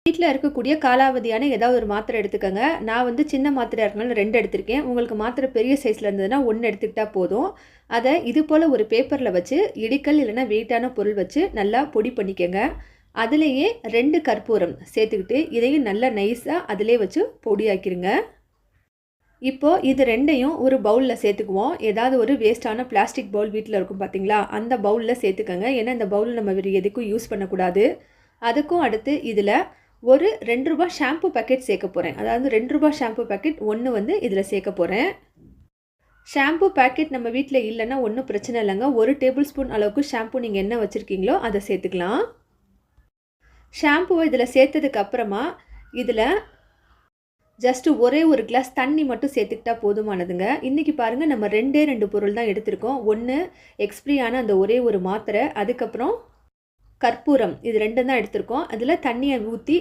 வீட்டில் இருக்கக்கூடிய காலாவதியான ஏதாவது ஒரு மாத்திரை எடுத்துக்கோங்க. நான் வந்து சின்ன மாத்திரையாக இருக்கனால 2 எடுத்திருக்கேன். உங்களுக்கு மாத்திரை பெரிய சைஸில் இருந்ததுன்னா 1 எடுத்துக்கிட்டா போதும். அதை இது போல் ஒரு பேப்பரில் வச்சு இடிக்கல் இல்லைன்னா வெயிட்டான பொருள் வச்சு நல்லா பொடி பண்ணிக்கோங்க. அதிலேயே 2 கற்பூரம் சேர்த்துக்கிட்டு இதையும் நல்லா நைஸாக அதிலே வச்சு பொடியாக்கிடுங்க. இப்போது இது 2யும் ஒரு பவுலில் சேர்த்துக்குவோம். ஏதாவது ஒரு வேஸ்ட்டான பிளாஸ்டிக் பவுல் வீட்டில் இருக்கும் பார்த்தீங்களா, அந்த பவுலில் சேர்த்துக்கோங்க. ஏன்னா இந்த பவுலில் நம்ம வேறு எதுக்கும் யூஸ் பண்ணக்கூடாது. அதுக்கும் அடுத்து இதில் ஒரு ₹2 ஷாம்பு பேக்கெட் சேர்க்க போகிறேன். அதாவது ₹2 ஷாம்பு பேக்கெட் 1 வந்து இதில் சேர்க்க போகிறேன். ஷாம்பு பேக்கெட் நம்ம வீட்டில் இல்லைன்னா ஒன்றும் பிரச்சனை இல்லைங்க. 1 டேபிள் ஸ்பூன் அளவுக்கு ஷாம்பு நீங்கள் என்ன வச்சுருக்கீங்களோ அதை சேர்த்துக்கலாம். ஷாம்புவை இதில் சேர்த்ததுக்கு அப்புறமா இதில் ஜஸ்ட்டு ஒரே ஒரு கிளாஸ் தண்ணி மட்டும் சேர்த்துக்கிட்டா போதுமானதுங்க. இன்றைக்கி பாருங்கள், நம்ம 2 பொருள் தான் எடுத்திருக்கோம். 1 எக்ஸ்பிரியான அந்த ஒரே ஒரு மாத்திரை, அதுக்கப்புறம் கற்பூரம். இது 2 தான் எடுத்திருக்கோம். அதில் தண்ணியை ஊற்றி